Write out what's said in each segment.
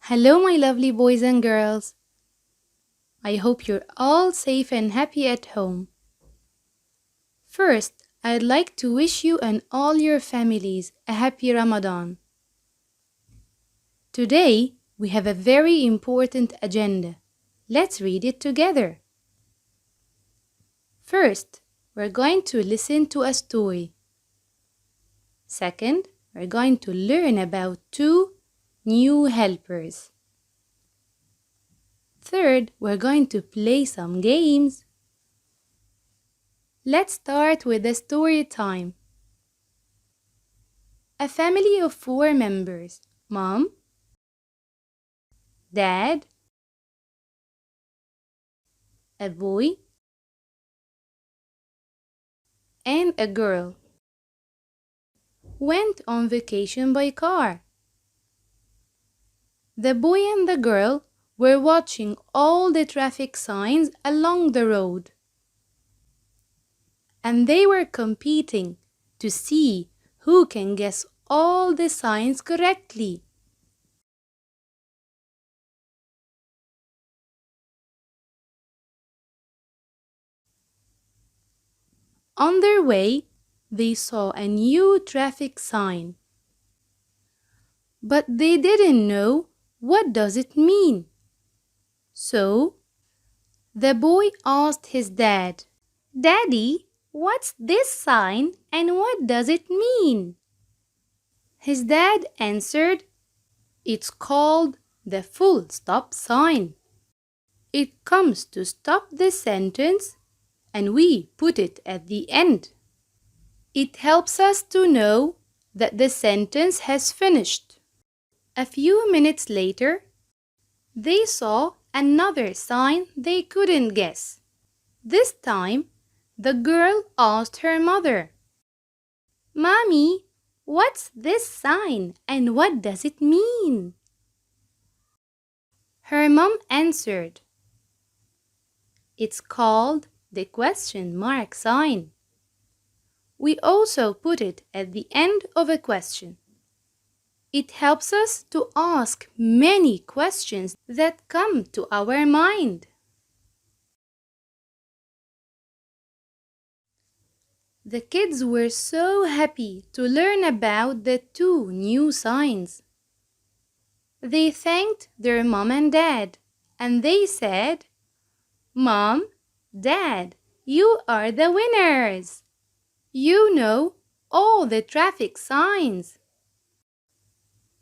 Hello, my lovely boys and girls. I hope you're all safe and happy at home. First, I'd like to wish you and all your families a happy Ramadan. Today, we have a very important agenda. Let's read it together. First, we're going to listen to a story. Second, we're going to learn about two new helpers. Third, we're going to play some games. Let's start with the story time. A family of 4 members: Mom, Dad, a boy, and a girl went on vacation by car. The boy and the girl were watching all the traffic signs along the road, and they were competing to see who can guess all the signs correctly. On their way, they saw a new traffic sign, but they didn't know what does it mean. So, the boy asked his dad, "Daddy, what's this sign and what does it mean?" His dad answered, "It's called the full stop sign. It comes to stop the sentence and we put it at the end. It helps us to know that the sentence has finished." A few minutes later, they saw another sign they couldn't guess. This time, the girl asked her mother, "Mommy, what's this sign and what does it mean?" Her mom answered, "It's called the question mark sign. We also put it at the end of a question. It helps us to ask many questions that come to our mind." The kids were so happy to learn about the two new signs. They thanked their mom and dad, and they said, "Mom, Dad, you are the winners. You know all the traffic signs."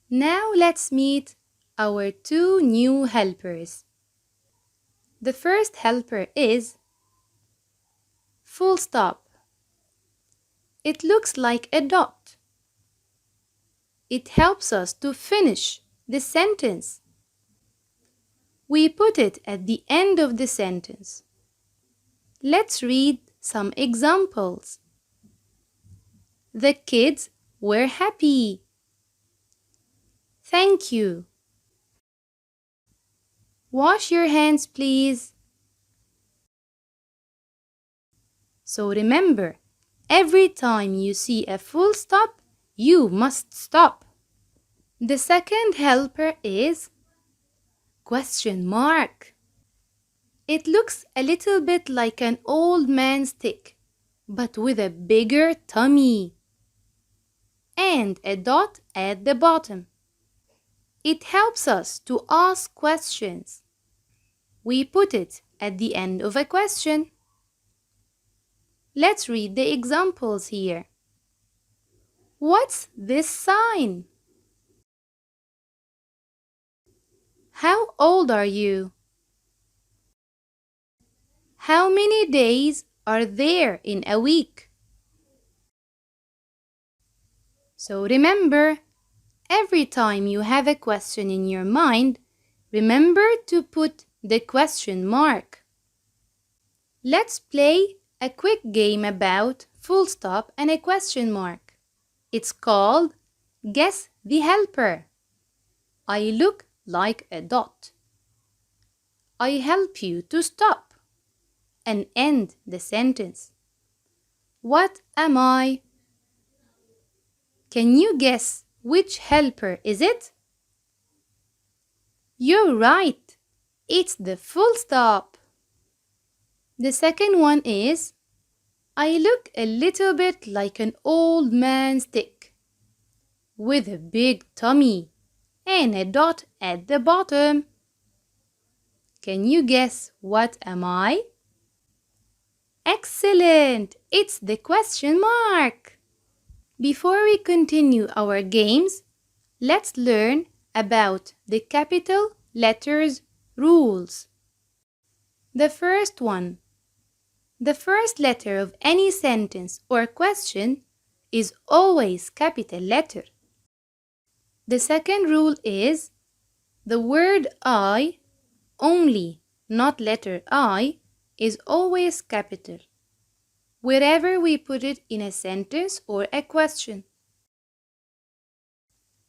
Now let's meet our two new helpers. The first helper is full stop. It looks like a dot. It helps us to finish the sentence. We put it at the end of the sentence. Let's read some examples. The kids were happy. Thank you. Wash your hands, please. So remember, every time you see a full stop, you must stop. The second helper is question mark. It looks a little bit like an old man's stick, but with a bigger tummy and a dot at the bottom. It helps us to ask questions. We put it at the end of a question. Let's read the examples here. What's this sign? How old are you? How many days are there in a week? So remember, every time you have a question in your mind, remember to put the question mark. Let's play a quick game about full stop and a question mark. It's called Guess the Helper. I look like a dot. I help you to stop and end the sentence. What am I? Can you guess which helper is it? You're right. It's the full stop. The second one is I look a little bit like an old man stick with a big tummy and a dot at the bottom. Can you guess what am I? Excellent! It's the question mark. Before we continue our games, let's learn about the capital letters rules. The first one. The first letter of any sentence or question is always capital letter. The second rule is the word I only, not letter I, is always capital, wherever we put it in a sentence or a question.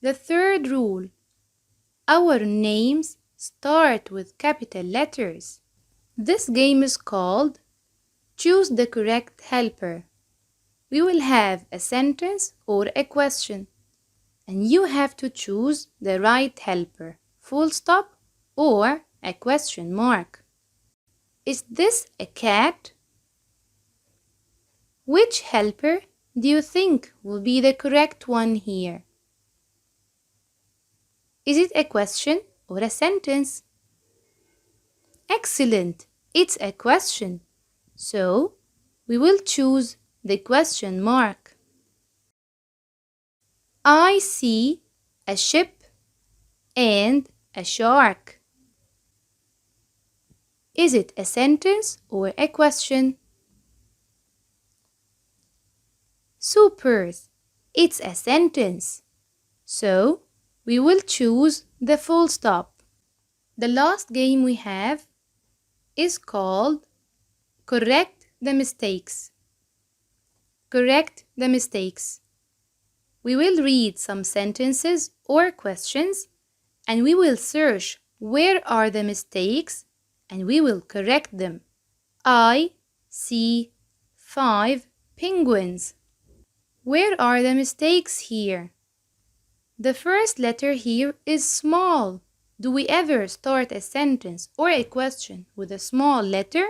The third rule, our names start with capital letters. This game is called Choose the Correct Helper. We will have a sentence or a question, and you have to choose the right helper, full stop or a question mark. Is this a cat? Which helper do you think will be the correct one here? Is it a question or a sentence? Excellent! It's a question. So, we will choose the question mark. I see a ship and a shark. Is it a sentence or a question? Super! It's a sentence. So, we will choose the full stop. The last game we have is called Correct the Mistakes. Correct the mistakes. We will read some sentences or questions and we will search where are the mistakes and we will correct them. I see 5 penguins. Where are the mistakes here? The first letter here is small. Do we ever start a sentence or a question with a small letter?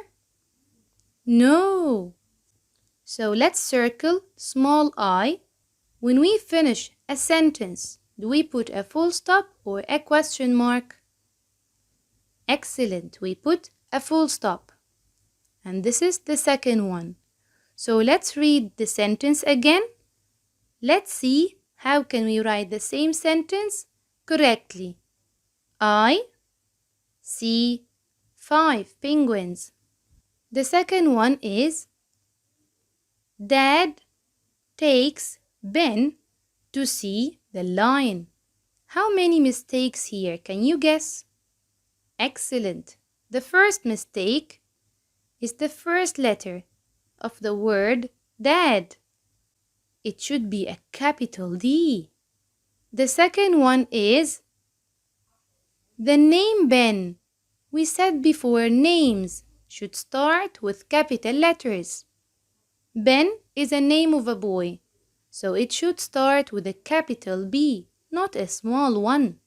No. So let's circle small I. When we finish a sentence, do we put a full stop or a question mark? Excellent. We put a full stop. And this is the second one. So let's read the sentence again. Let's see how can we write the same sentence correctly. I see 5 penguins. The second one is Dad takes Ben to see the lion. How many mistakes here? Can you guess? Excellent. The first mistake is the first letter of the word dad. It should be a capital D. The second one is the name Ben. We said before names should start with capital letters. Ben is a name of a boy, so it should start with a capital B, not a small one.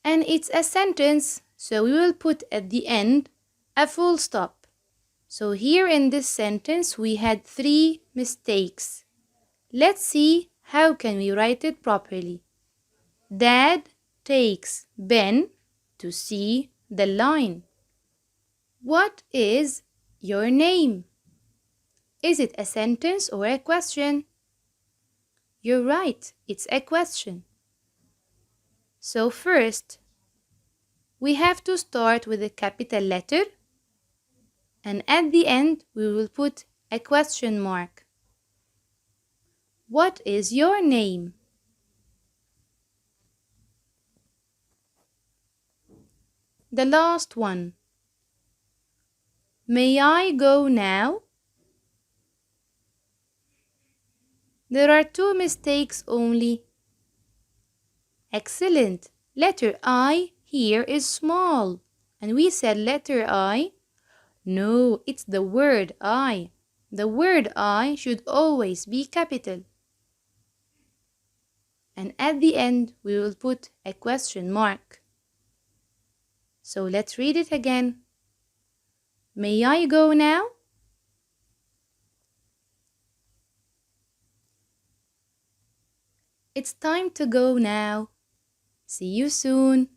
And it's a sentence, so we will put at the end a full stop. So here in this sentence we had 3 mistakes. Let's see how can we write it properly. Dad takes Ben to see the lion. What is your name? Is it a sentence or a question? You're right, it's a question. So first, we have to start with a capital letter, and at the end we will put a question mark. What is your name? The last one. May I go now? There are 2 mistakes only. Excellent. Letter I here is small. And we said letter I. No, it's the word I. The word I should always be capital. and at the end we will put a question mark. So let's read it again. May I go now? It's time to go now. See you soon.